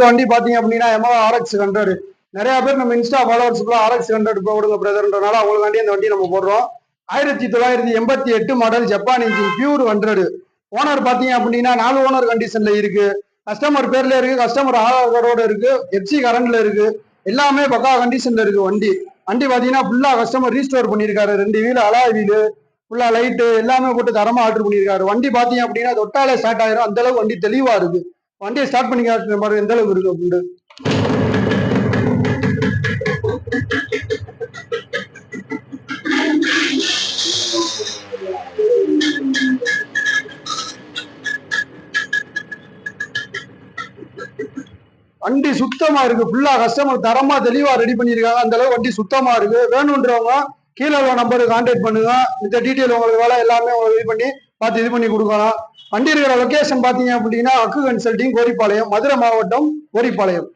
வண்டி பாத்தீங்க அப்படின்னா Yamaha RX 100 நிறைய பேர் நம்ம இன்ஸ்டா ஃபாலோவர்ஸ்க்குள்ள RX 100 போடுங்க பிரதர்ன்றனால அவங்களுக்காண்டி அந்த வண்டி நம்ம போடுறோம். 1988 model Japan engine pure 100. Owner பாத்தீங்க அப்படின்னா 4 ஓனர் கண்டிஷன்ல இருக்கு. கஸ்டமர் பேர்ல இருக்கு, கஸ்டமர் ஆதார் கார்டோட இருக்கு, எஃப்சி கரண்ட்ல இருக்கு, எல்லாமே பக்கா கண்டிஷன்ல இருக்கு வண்டி. வண்டி பாத்தீங்கன்னா ஃபுல்லா கஸ்டமர் ரீஸ்டோர் பண்ணிருக்காரு. 2 வீல் அலாய் வீலு, ஃபுல்லா லைட்டு எல்லாமே போட்டு தரமா ஆர்டர் பண்ணிருக்காரு. வண்டி பாத்தீங்க அப்படின்னா தொட்டாலே ஸ்டார்ட் ஆயிரும், அந்த அளவுக்கு வண்டி தெளிவா இருக்கு. வண்டியை ஸ்டார்ட் பண்ணி காட்டுற மாதிரி எந்த அளவுக்கு இருக்கு அப்படின்னு. வண்டி சுத்தமா இருக்கு, ஃபுல்லா கஸ்டமர் தரமா தெளிவா ரெடி பண்ணிருக்காங்க. அந்த அளவுக்கு வண்டி சுத்தமா இருக்கு. வேணும்ன்றவங்க கீழே உள்ள நம்பருக்கு கான்டாக்ட் பண்ணுங்க. இந்த டீட்டெயில் உங்களுக்கு வேலை எல்லாமே இது பண்ணி பார்த்து இது பண்ணி கொடுக்கலாம். வண்டி இருக்கிற லொகேஷன் பாத்தீங்க அப்படின்னா அக்கு கன்சல்டிங் கோரிப்பாளையம், மதுரை மாவட்டம் கோரிப்பாளையம்.